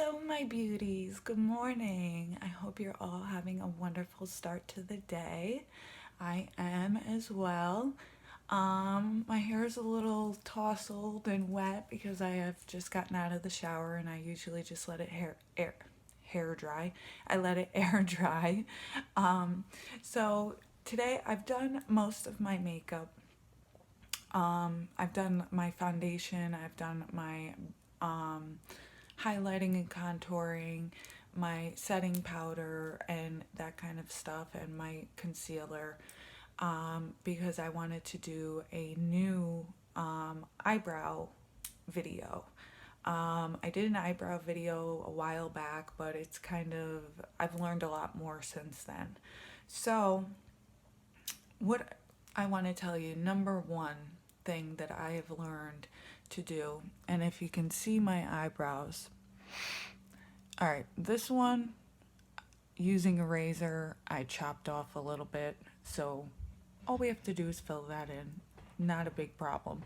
Hello, my beauties. Good morning. I hope you're all having a wonderful start to the day. I am as well. My hair is a little tousled and wet because I have just gotten out of the shower and I usually just let it hair dry. I let it air dry. So today I've done most of my makeup. I've done my foundation, I've done my um, highlighting and contouring, my setting powder, and that kind of stuff, and my concealer because I wanted to do a new eyebrow video. I did an eyebrow video a while back, but it's kind of, I've learned a lot more since then. So, what I want to tell you, number one thing that I have learned to do, and if you can see my eyebrows, all right, this one, using a razor, I chopped off a little bit, so all we have to do is fill that in. Not a big problem.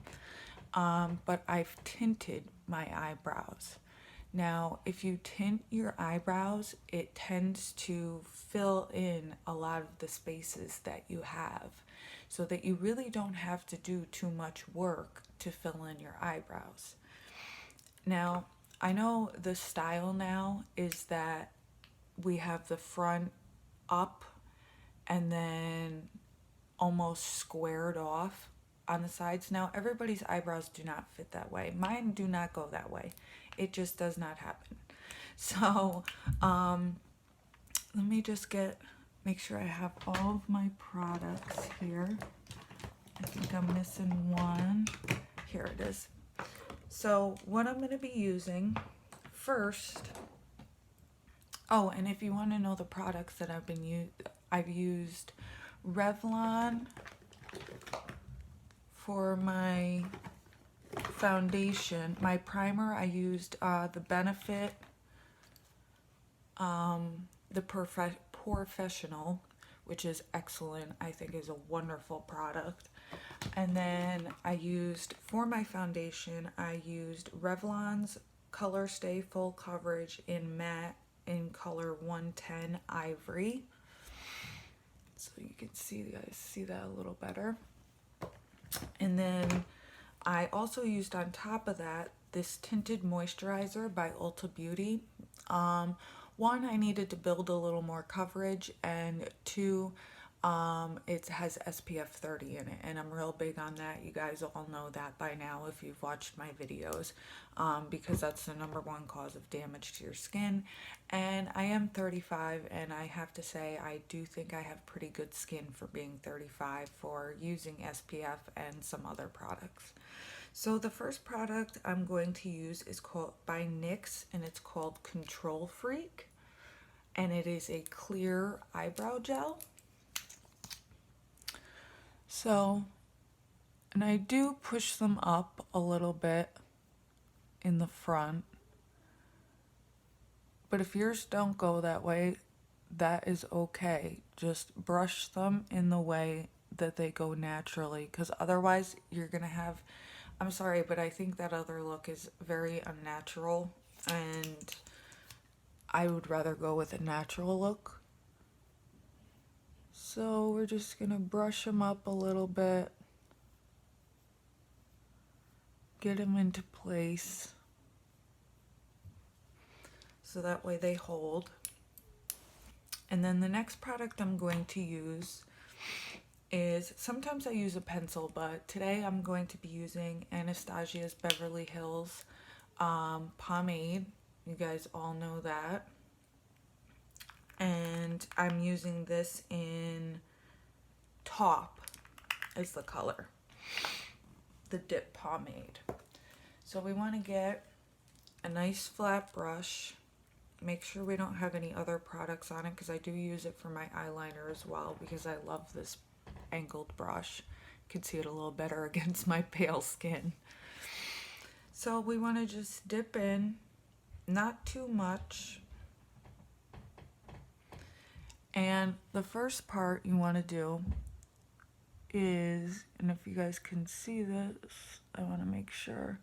But I've tinted my eyebrows. Now, if you tint your eyebrows, it tends to fill in a lot of the spaces that you have so that you really don't have to do too much work to fill in your eyebrows. Now, I know the style now is that we have the front up and then almost squared off on the sides. Now, everybody's eyebrows do not fit that way. Mine do not go that way. It just does not happen. So, let me just make sure I have all of my products here. I think I'm missing one. Here it is. So, what I'm going to be using first. Oh, and if you want to know the products that I've used Revlon for my foundation. My primer, I used the Benefit, the Professional, which is excellent. I think is a wonderful product. And then for my foundation, I used Revlon's Color Stay Full Coverage in Matte in color 110 Ivory. So you can see that a little better. And then I also used on top of that this tinted moisturizer by Ulta Beauty. One, I needed to build a little more coverage, and two, it has SPF 30 in it, and I'm real big on that. You guys all know that by now if you've watched my videos, because that's the number one cause of damage to your skin. And I am 35, and I have to say I do think I have pretty good skin for being 35 for using SPF and some other products. So the first product I'm going to use is called by NYX, and it's called Control Freak, and it is a clear eyebrow gel. So, and I do push them up a little bit in the front, but if yours don't go that way, that is okay. Just brush them in the way that they go naturally, because otherwise you're gonna have, I'm sorry, but I think that other look is very unnatural, and I would rather go with a natural look. So we're just gonna brush them up a little bit, get them into place, so that way they hold. And then the next product I'm going to use is, sometimes I use a pencil, but today I'm going to be using Anastasia's Beverly Hills pomade. You guys all know that. And I'm using this in Taupe is the color, the dip pomade. So we want to get a nice flat brush. Make sure we don't have any other products on it, because I do use it for my eyeliner as well, because I love this angled brush. You can see it a little better against my pale skin. So we want to just dip in, not too much. And the first part you want to do is, and if you guys can see this, I want to make sure,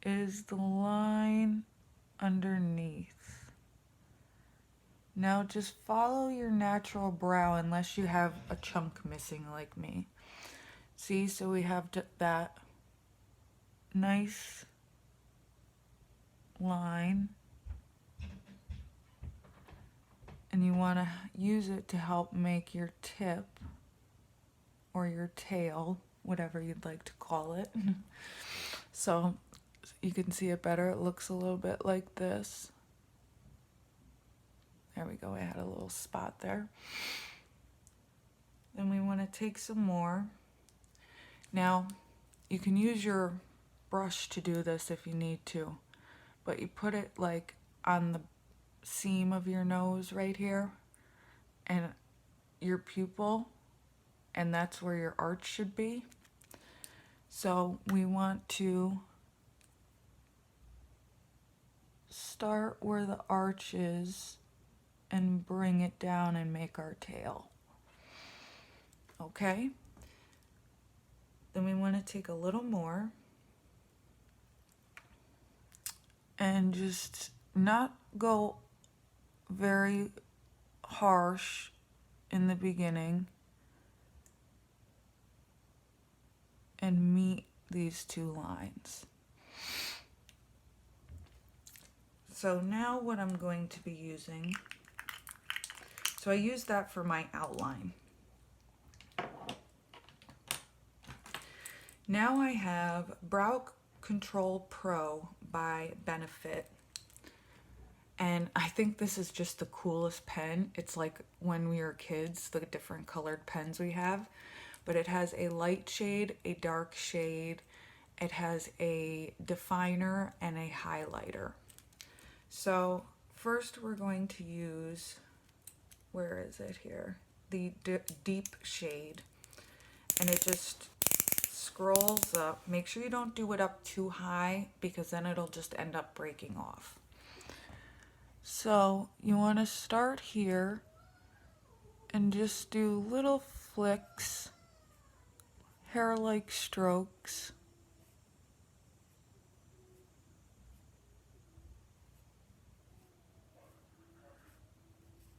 is the line underneath. Now just follow your natural brow unless you have a chunk missing like me. See, so we have that nice line, and you want to use it to help make your tip or your tail, whatever you'd like to call it. So you can see it better. It looks a little bit like this. There we go. I had a little spot there. Then we want to take some more. Now, you can use your brush to do this if you need to, but you put it like on the seam of your nose right here and your pupil, and that's where your arch should be. So we want to start where the arch is and bring it down and make our tail. Okay? Then we want to take a little more and just not go very harsh in the beginning and meet these two lines. So now what I'm going to be using, so I use that for my outline. Now I have Brow Control Pro by Benefit, and I think this is just the coolest pen. It's like when we were kids, the different colored pens we have, but it has a light shade, a dark shade, it has a definer and a highlighter. So first we're going to use, where is it here? The deep shade, and it just scrolls up. Make sure you don't do it up too high because then it'll just end up breaking off. So you want to start here and just do little flicks, hair-like strokes.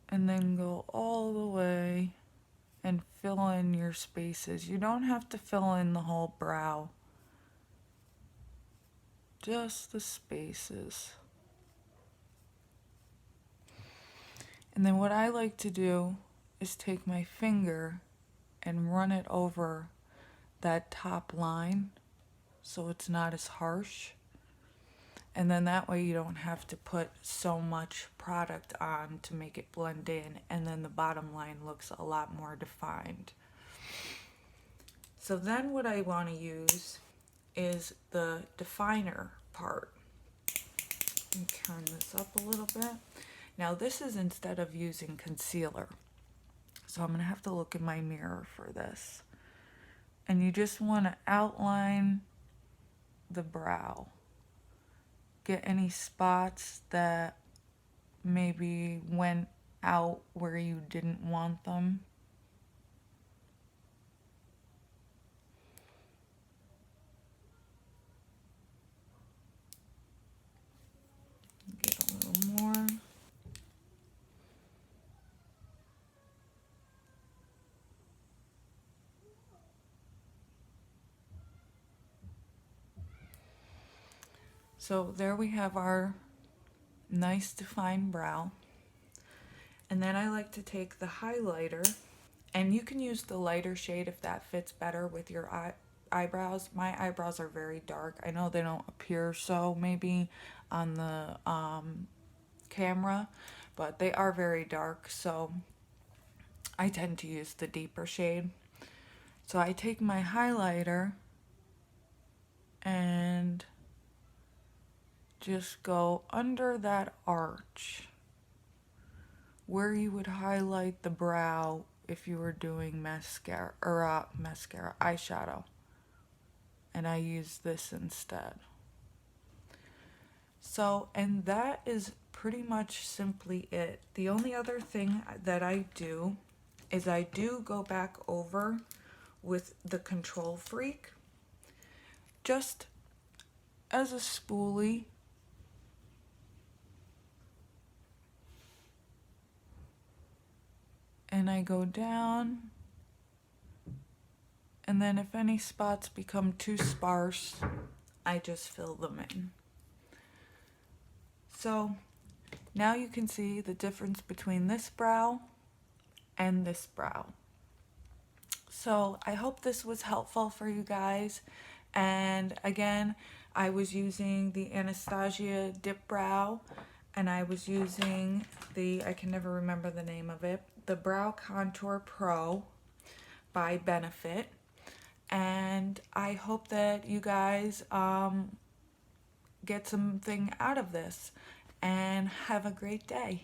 And then go all the way and fill in your spaces. You don't have to fill in the whole brow, just the spaces. And then what I like to do is take my finger and run it over that top line so it's not as harsh. And then that way you don't have to put so much product on to make it blend in, and then the bottom line looks a lot more defined. So then what I want to use is the definer part. Let me turn this up a little bit. Now this is instead of using concealer. So I'm going to have to look in my mirror for this. And you just want to outline the brow. Get any spots that maybe went out where you didn't want them. Get a little more. So there we have our nice defined brow. And then I like to take the highlighter, and you can use the lighter shade if that fits better with your eyebrows. My eyebrows are very dark. I know they don't appear so maybe on the camera, but they are very dark, so I tend to use the deeper shade. So I take my highlighter and just go under that arch where you would highlight the brow if you were doing mascara or eyeshadow, and I use this instead. So, and that is pretty much simply it. The only other thing that I do is I do go back over with the Control Freak just as a spoolie and I go down, and then if any spots become too sparse, I just fill them in. So now you can see the difference between this brow and this brow. So I hope this was helpful for you guys. And again, I was using the Anastasia Dip Brow, and I was using I can never remember the name of it, the Brow Contour Pro by Benefit. And I hope that you guys get something out of this, and have a great day.